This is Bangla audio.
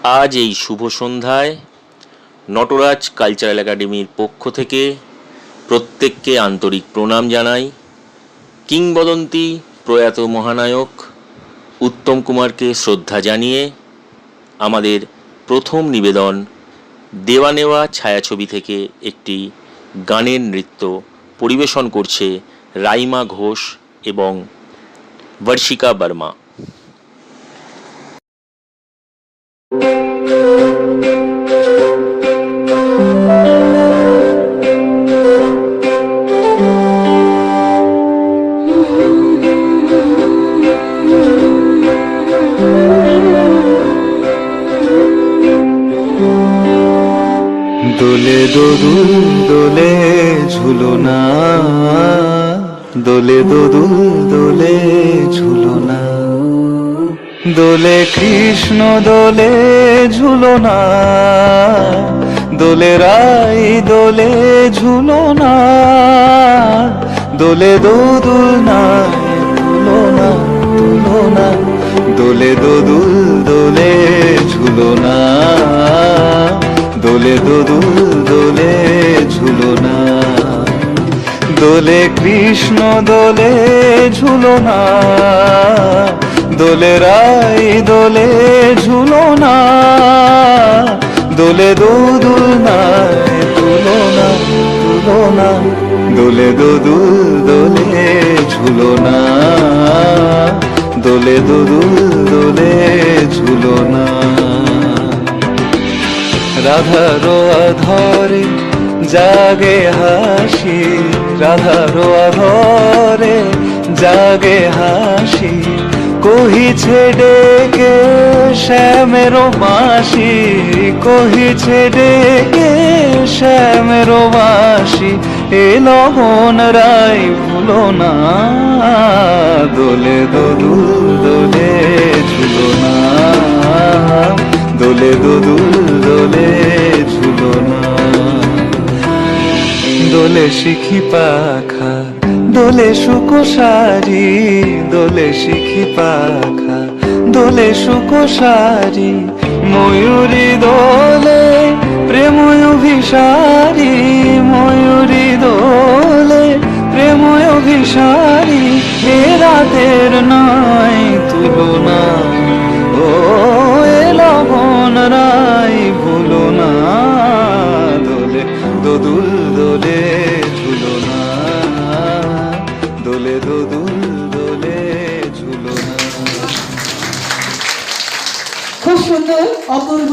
আজ এই শুভ সন্ধ্যায় নটরাজ কালচারাল একাডেমির পক্ষ থেকে প্রত্যেককে আন্তরিক প্রণাম জানাই। কিংবদন্তি প্রয়াত মহানায়ক উত্তম কুমারকে শ্রদ্ধা জানিয়ে আমাদের প্রথম নিবেদন দেওয়া নেওয়া ছায়াছবি থেকে একটি গানের নৃত্য পরিবেশন করছে রাইমা ঘোষ এবং বর্ষিকা বর্মা। দোলে দোদুল দোলে ঝুলনা, দোলে দোদুল দোলে ঝুলনা, দোলে কৃষ্ণ দোলে ঝুলনা, দোলে রাই দোলে ঝুলনা, দোলে দোদুল নাই তুলনা তুলনা, দোলে দোদুল দোলে ঝুলনা, দোলে দোদুল দোলে ঝুলনা, দোলে কৃষ্ণ দোলে ঝুলনা, দোলে রাই দোলে ঝুলনা, দোলে দোদুল নাই তুলনা তুলনা, দোলে দোদুল দোলে ঝুলনা, দোলে দোদুল দোলে ঝুলনা। রাধারো আধরে জাগে হাসি, রাধারো আধরে জাগে হাসি, কহিছে ডেকে শ্যামেরো মাসি, কহিছে ডেকে শ্যামেরো মাসি, এ লবণ রাই ভুলো না, দোলে দোদুল দোলে ঝুলনা, দোলে দোদুল দোলে ঝুলনা, দোলে শিখি পাখা দোলে সুকোসারি, দোলে শিখি পাখা দোলে সুকোসারি, ময়ূরী দোলে প্রেম অভিসারি, ময়ূরী দোলে প্রেম অভিসারি, এ রাতের নাই তুলনা, ও এ লবণ রাই ভুলো না, দোলে দোদুল দোলে ঝুলনা, দোলে দোদুল দোলে ঝুলনা। খুব সুন্দর, অপূর্ব।